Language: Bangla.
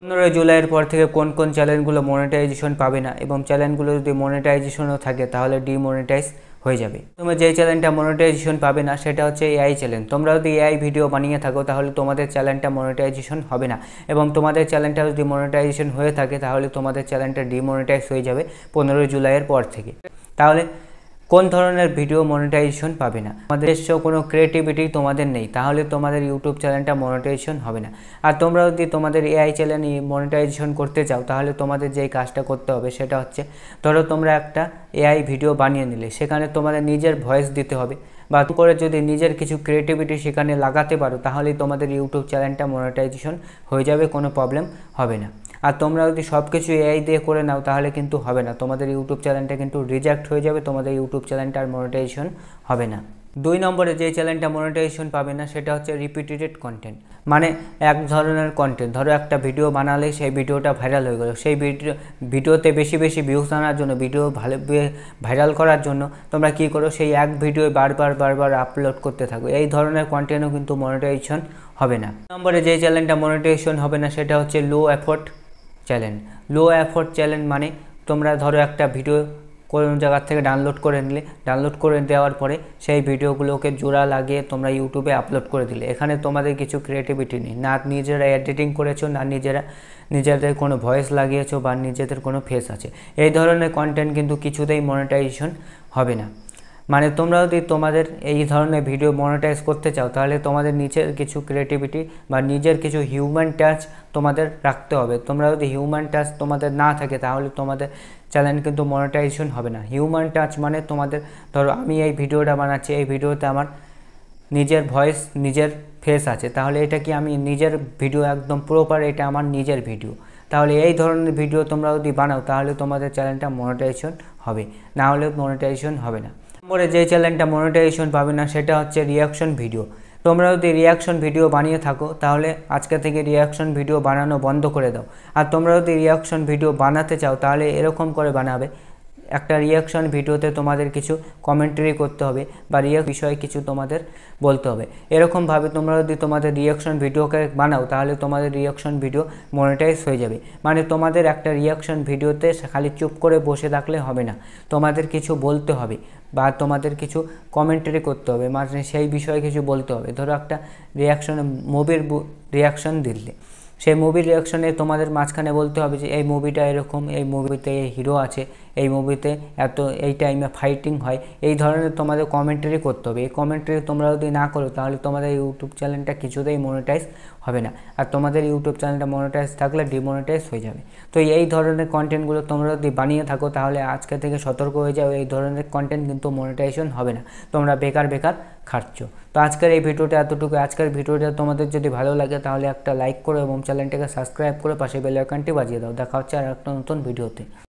15 জুলাইয়ের পর থেকে কোন কোন চ্যানেলগুলো মনিটাইজেশন পাবে না এবং চ্যানেলগুলো যদি মনিটাইজেশনও থাকে তাহলে ডিমনিটাইজ হয়ে যাবে। তোমরা যে চ্যানেলটা মনিটাইজেশন পাবে না সেটা হচ্ছে এআই চ্যানেল। তোমরা যদি এআই ভিডিও বানিয়ে থাকো তাহলে তোমাদের চ্যানেলটা মনিটাইজেশন হবে না, এবং তোমাদের চ্যানেলটা যদি মনিটাইজেশন হয়ে থাকে তাহলে তোমাদের চ্যানেলটা ডিমনিটাইজ হয়ে যাবে 15 জুলাইয়ের পর থেকে। তাহলে কোন ধরনের ভিডিও মনিটাইজেশন পাবে না? আমাদের কোনো ক্রিয়েটিভিটি তোমাদের নেই, তাহলে তোমাদের ইউটিউব চ্যানেলটা মনিটাইজেশন হবে না। আর তোমরা যদি তোমাদের এআই চ্যানেল মনিটাইজেশন করতে চাও তাহলে তোমাদের যেই কাজটা করতে হবে সেটা হচ্ছে, ধরো তোমরা একটা এআই ভিডিও বানিয়ে নিলে, সেখানে তোমাদের নিজের ভয়েস দিতে হবে, বা করে যদি নিজের কিছু ক্রিয়েটিভিটি সেখানে লাগাতে পারো তাহলেই তোমাদের ইউটিউব চ্যানেলটা মনিটাইজেশন হয়ে যাবে, কোনো প্রবলেম হবে না। আর তোমরা যদি সব কিছু এআই দিয়ে করে নাও তাহলে কিন্তু হবে না, তোমাদের ইউটিউব চ্যানেলটা কিন্তু রিজেক্ট হয়ে যাবে, তোমাদের ইউটিউব চ্যানেলটা আর মনিটাইজেশন হবে না। 2 নম্বরে যে চ্যানেলটা মনিটাইজেশন পাবে না সেটা হচ্ছে রিপিটেড কন্টেন্ট। মানে এক ধরনের কন্টেন্ট, ধরো একটা ভিডিও বানালে সেই ভিডিওটা ভাইরাল হয়ে গেলো, সেই ভিডিওতে বেশি বেশি ভিউজ আনার জন্য, ভিডিও ভালো ভাইরাল করার জন্য তোমরা কী করো, সেই এক ভিডিও বারবার আপলোড করতে থাকো। এই ধরনের কন্টেন্টও কিন্তু মনিটাইজেশন হবে না। 2 নম্বরে যে চ্যানেলটা মনিটাইজেশন হবে না সেটা হচ্ছে লো এফোর্ট চ্যানেল। লো এফোর্ট চ্যানেল মানে তোমরা ধরো একটা ভিডিও কোনো জায়গার থেকে ডাউনলোড করে নিলে, ডাউনলোড করে দেওয়ার পরে সেই ভিডিওগুলোকে জোড়া লাগিয়ে তোমরা ইউটিউবে আপলোড করে দিলে, এখানে তোমাদের কিছু ক্রিয়েটিভিটি নেই, না নিজেরা এডিটিং করেছো, না নিজেদের কোনো ভয়েস লাগিয়েছো, বা নিজেদের কোনো ফেস আছে। এই ধরনের কন্টেন্ট কিন্তু কিছুতেই মনিটাইজেশন হবে না। মানে তোমরা যদি তোমাদের এই ধরনের ভিডিও মনিটাইজ করতে চাও তাহলে তোমাদের নিজের কিছু ক্রিয়েটিভিটি বা নিজের কিছু হিউম্যান টাচ তোমাদের রাখতে হবে। তোমরা যদি হিউম্যান টাচ তোমাদের না থাকে তাহলে তোমাদের চ্যানেল কিন্তু মনিটাইজেশন হবে না। হিউম্যান টাচ মানে তোমাদের, ধরো আমি এই ভিডিওটা বানাচ্ছি, এই ভিডিওতে আমার নিজের ভয়েস, নিজের ফেস আছে, তাহলে এটা কি আমি নিজের ভিডিও, একদম প্রপার এটা আমার নিজের ভিডিও। তাহলে এই ধরনের ভিডিও তোমরা যদি বানাও তাহলে তোমাদের চ্যানেলটা মনিটাইজেশন হবে, না হলে মনিটাইজেশন হবে না। নম্বরে যে চ্যানেলটা মনিটাইজেশন পাবে না সেটা হচ্ছে রিয়াকশন ভিডিও। তোমরা যদি রিয়াকশন ভিডিও বানিয়ে থাকো তাহলে আজকে থেকে রিয়াকশন ভিডিও বানানো বন্ধ করে দাও। আর তোমরা যদি রিয়াকশন ভিডিও বানাতে চাও তাহলে এরকম করে বানাবে, একটা রিয়াকশন ভিডিওতে তোমাদের কিছু কমেন্টারি করতে হবে বা বিষয়ে কিছু তোমাদের বলতে হবে। এরকমভাবে তোমরা যদি তোমাদের রিয়াকশন ভিডিওকে বানাও তাহলে তোমাদের রিয়াকশন ভিডিও মনিটাইজ হয়ে যাবে। মানে তোমাদের একটা রিয়াকশন ভিডিওতে খালি চুপ করে বসে থাকলে হবে না, তোমাদের কিছু বলতে হবে বা তোমাদের কিছু কমেন্টারি করতে হবে, মানে সেই বিষয়ে কিছু বলতে হবে। ধরো একটা মুভির রিয়াকশন দিলে, সেই মুভির রিয়াকশনে তোমাদের মাঝখানে বলতে হবে যে এই মুভিটা এরকম, এই মুভিতে এই হিরো আছে, এই মুভিতে এই টাইমে ফাইটিং হয়, এই ধরনের তোমাদের কমেন্টারি করতে হবে। এই কমেন্টারি তোমরা যদি না করো তাহলে তোমাদের ইউটিউব চ্যানেলটা কিছুতেই মনিটাইজ হবে না, আর তোমাদের ইউটিউব চ্যানেলটা মনিটাইজ থাকলে ডিমনিটাইজ হয়ে যাবে। তো এই ধরনের কন্টেন্টগুলো তোমরা যদি বানিয়ে থাকো তাহলে আজকে থেকে সতর্ক হয়ে যাও, এই ধরনের কন্টেন্ট কিন্তু মনিটাইজেশন হবে না, তোমরা বেকার খাচ্ছ। তো আজকের এই ভিডিওটা এতটুকু। আজকের ভিডিওটা তোমাদের যদি ভালো লাগে তাহলে একটা লাইক করো এবং চ্যানেলটাকে সাবস্ক্রাইব করে পাশে বেল আইকনটি বাজিয়ে দাও। দেখা হচ্ছে আর একটা নতুন ভিডিওতে।